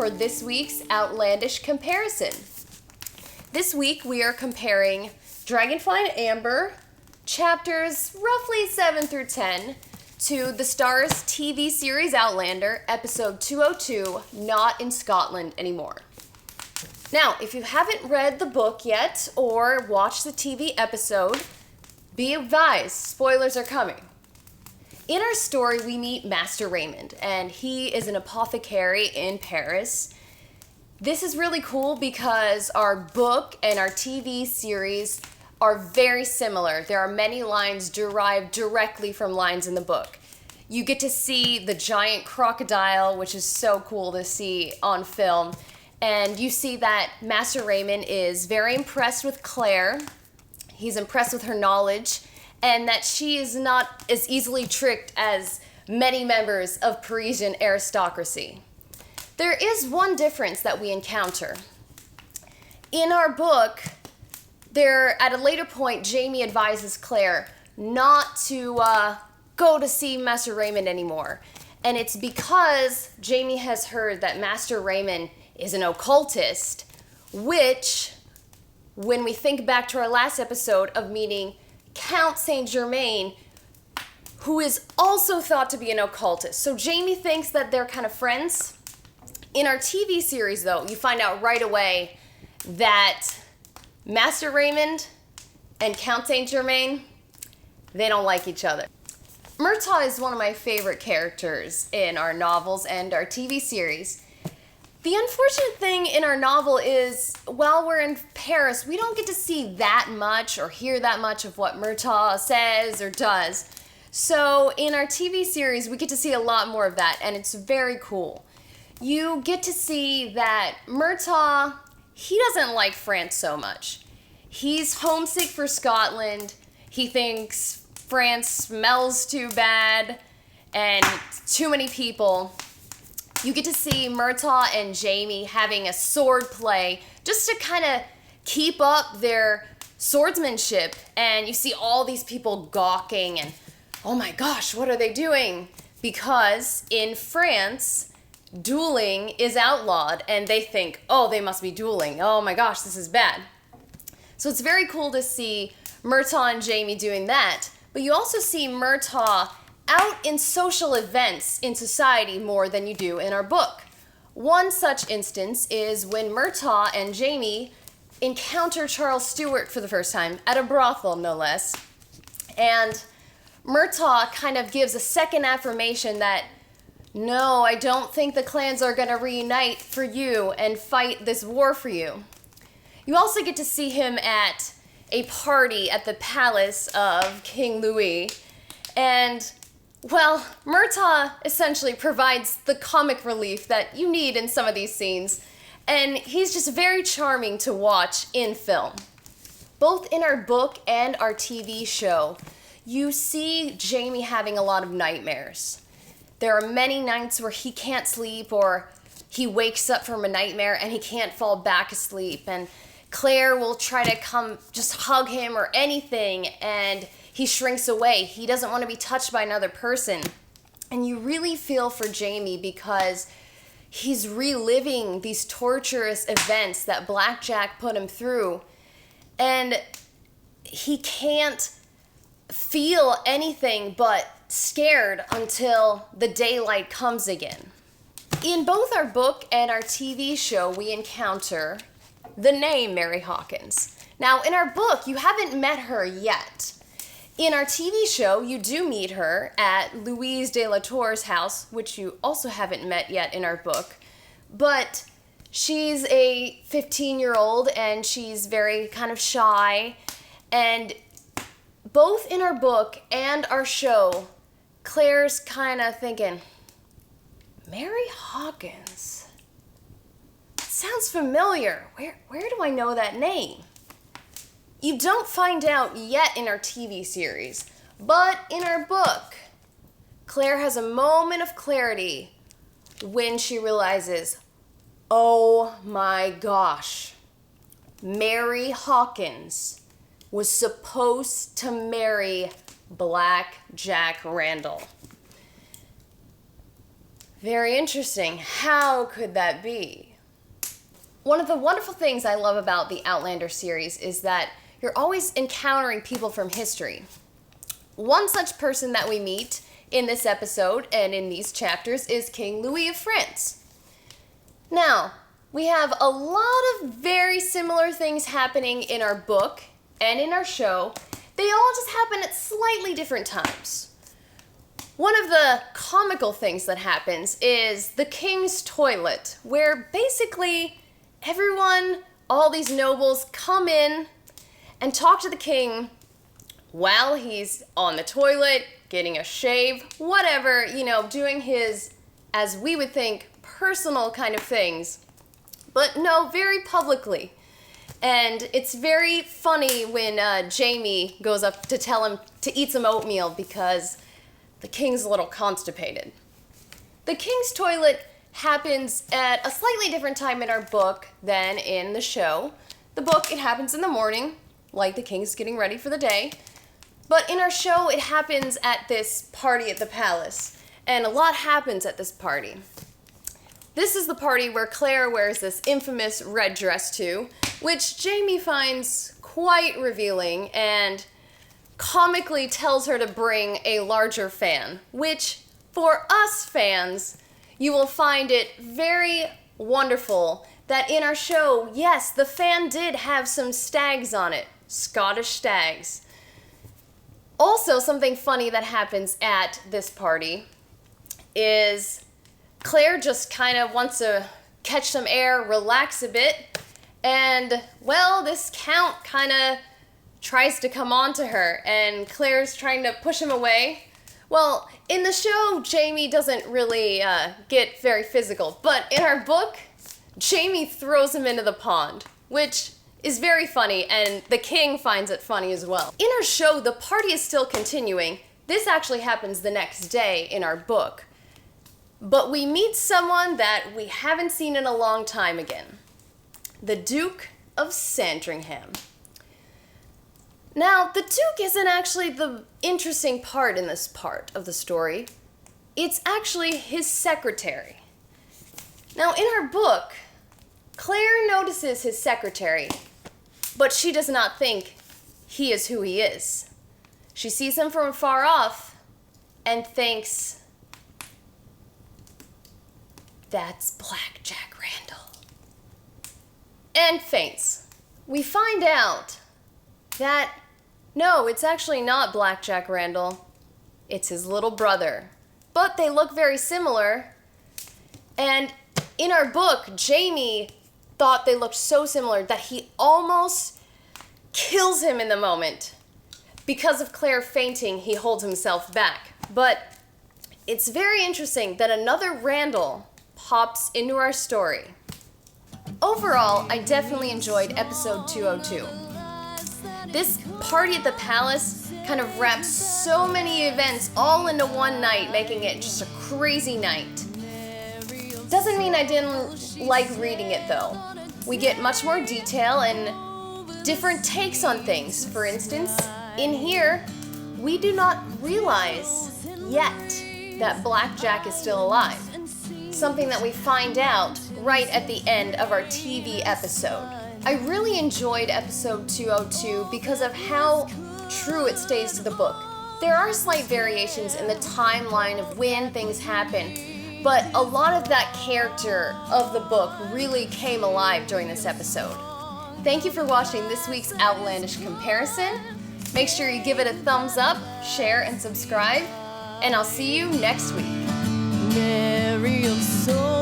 for this week's Outlandish Comparison. This week we are comparing Dragonfly and Amber, chapters roughly 7 through 10, to the Starz TV series Outlander, episode 202, Not in Scotland Anymore. Now, if you haven't read the book yet or watched the TV episode, be advised, spoilers are coming. In our story, we meet Master Raymond, and he is an apothecary in Paris. This is really cool because our book and our TV series are very similar. There are many lines derived directly from lines in the book. You get to see the giant crocodile, which is so cool to see on film. And you see that Master Raymond is very impressed with Claire. He's impressed with her knowledge, and that she is not as easily tricked as many members of Parisian aristocracy. There is one difference that we encounter. In our book, at a later point, Jamie advises Claire not to go to see Master Raymond anymore. And it's because Jamie has heard that Master Raymond is an occultist, which, when we think back to our last episode of meeting Count Saint Germain, who is also thought to be an occultist. So Jamie thinks that they're kind of friends. In our TV series, though, you find out right away that Master Raymond and Count Saint Germain, they don't like each other. Murtaugh is one of my favorite characters in our novels and our TV series. The unfortunate thing in our novel is, while we're in Paris, we don't get to see that much or hear that much of what Murtaugh says or does. So in our TV series, we get to see a lot more of that, and it's very cool. You get to see that Murtaugh, he doesn't like France so much. He's homesick for Scotland. He thinks France smells too bad and too many people. You get to see Murtaugh and Jamie having a sword play just to kind of keep up their swordsmanship. And you see all these people gawking and, oh my gosh, what are they doing? Because in France, dueling is outlawed, and they think, oh, they must be dueling. Oh my gosh, this is bad. So it's very cool to see Murtaugh and Jamie doing that. But you also see Murtaugh out in social events in society more than you do in our book. One such instance is when Murtaugh and Jamie encounter Charles Stewart for the first time at a brothel, no less. And Murtaugh kind of gives a second affirmation that, no, I don't think the clans are going to reunite for you and fight this war for you. You also get to see him at a party at the palace of King Louis, and well, Murtaugh essentially provides the comic relief that you need in some of these scenes, and he's just very charming to watch in film. Both in our book and our TV show, you see Jamie having a lot of nightmares. There are many nights where he can't sleep, or he wakes up from a nightmare and he can't fall back asleep, and Claire will try to come just hug him or anything, and he shrinks away. He doesn't want to be touched by another person. And you really feel for Jamie because he's reliving these torturous events that Blackjack put him through. And he can't feel anything but scared until the daylight comes again. In both our book and our TV show, we encounter the name Mary Hawkins. Now, in our book, you haven't met her yet. In our TV show, you do meet her at Louise de la Tour's house, which you also haven't met yet in our book. But she's a 15-year-old, and she's very kind of shy. And both in our book and our show, Claire's kind of thinking, Mary Hawkins? It sounds familiar. Where do I know that name? You don't find out yet in our TV series, but in our book, Claire has a moment of clarity when she realizes, oh my gosh, Mary Hawkins was supposed to marry Black Jack Randall. Very interesting. How could that be? One of the wonderful things I love about the Outlander series is that you're always encountering people from history. One such person that we meet in this episode and in these chapters is King Louis of France. Now, we have a lot of very similar things happening in our book and in our show. They all just happen at slightly different times. One of the comical things that happens is the king's toilet, where basically everyone, all these nobles, come in and talk to the king while he's on the toilet, getting a shave, whatever, doing his, as we would think, personal kind of things. But no, very publicly. And it's very funny when Jamie goes up to tell him to eat some oatmeal because the king's a little constipated. The king's toilet happens at a slightly different time in our book than in the show. The book, it happens in the morning, like the king's getting ready for the day. But in our show, it happens at this party at the palace. And a lot happens at this party. This is the party where Claire wears this infamous red dress to, which Jamie finds quite revealing and comically tells her to bring a larger fan, which for us fans, you will find it very wonderful that in our show, yes, the fan did have some stags on it, Scottish stags. Also, something funny that happens at this party is Claire just kind of wants to catch some air, relax a bit, and, well, this count kind of tries to come on to her, and Claire's trying to push him away. Well, in the show, Jamie doesn't really get very physical, but in our book, Jamie throws him into the pond, which is very funny, and the king finds it funny as well. In our show, the party is still continuing. This actually happens the next day in our book. But we meet someone that we haven't seen in a long time again. The Duke of Sandringham. Now, the Duke isn't actually the interesting part in this part of the story. It's actually his secretary. Now, in our book, Claire notices his secretary, but she does not think he is who he is. She sees him from far off and thinks, that's Black Jack Randall. And faints. We find out that, no, it's actually not Black Jack Randall. It's his little brother. But they look very similar. And in our book, Jamie thought they looked so similar that he almost kills him in the moment. Because of Claire fainting, he holds himself back. But it's very interesting that another Randall pops into our story. Overall, I definitely enjoyed episode 202. This party at the palace kind of wraps so many events all into one night, making it just a crazy night. Doesn't mean I didn't like reading it though. We get much more detail and different takes on things. For instance, in here, we do not realize yet that Black Jack is still alive. Something that we find out right at the end of our TV episode. I really enjoyed episode 202 because of how true it stays to the book. There are slight variations in the timeline of when things happen, but a lot of that character of the book really came alive during this episode. Thank you for watching this week's Outlandish Comparison. Make sure you give it a thumbs up, share, and subscribe, and I'll see you next week. Merry of soul.